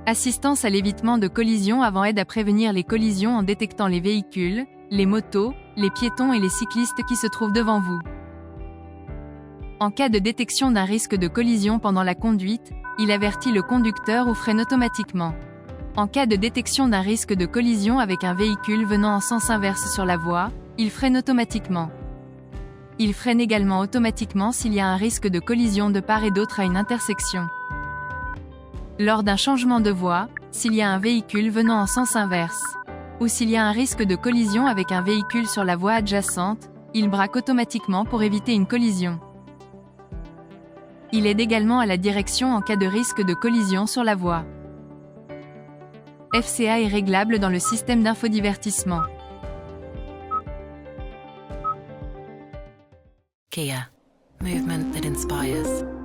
Assistance à l'évitement de collisions avant aide à prévenir les collisions en détectant les véhicules, les motos, les piétons et les cyclistes qui se trouvent devant vous. En cas de détection d'un risque de collision pendant la conduite, il avertit le conducteur ou freine automatiquement. En cas de détection d'un risque de collision avec un véhicule venant en sens inverse sur la voie, il freine automatiquement. Il freine également automatiquement s'il y a un risque de collision de part et d'autre à une intersection. Lors d'un changement de voie, s'il y a un véhicule venant en sens inverse, ou s'il y a un risque de collision avec un véhicule sur la voie adjacente, il braque automatiquement pour éviter une collision. Il aide également à la direction en cas de risque de collision sur la voie. FCA est réglable dans le système d'infodivertissement. Kia. Movement that inspires.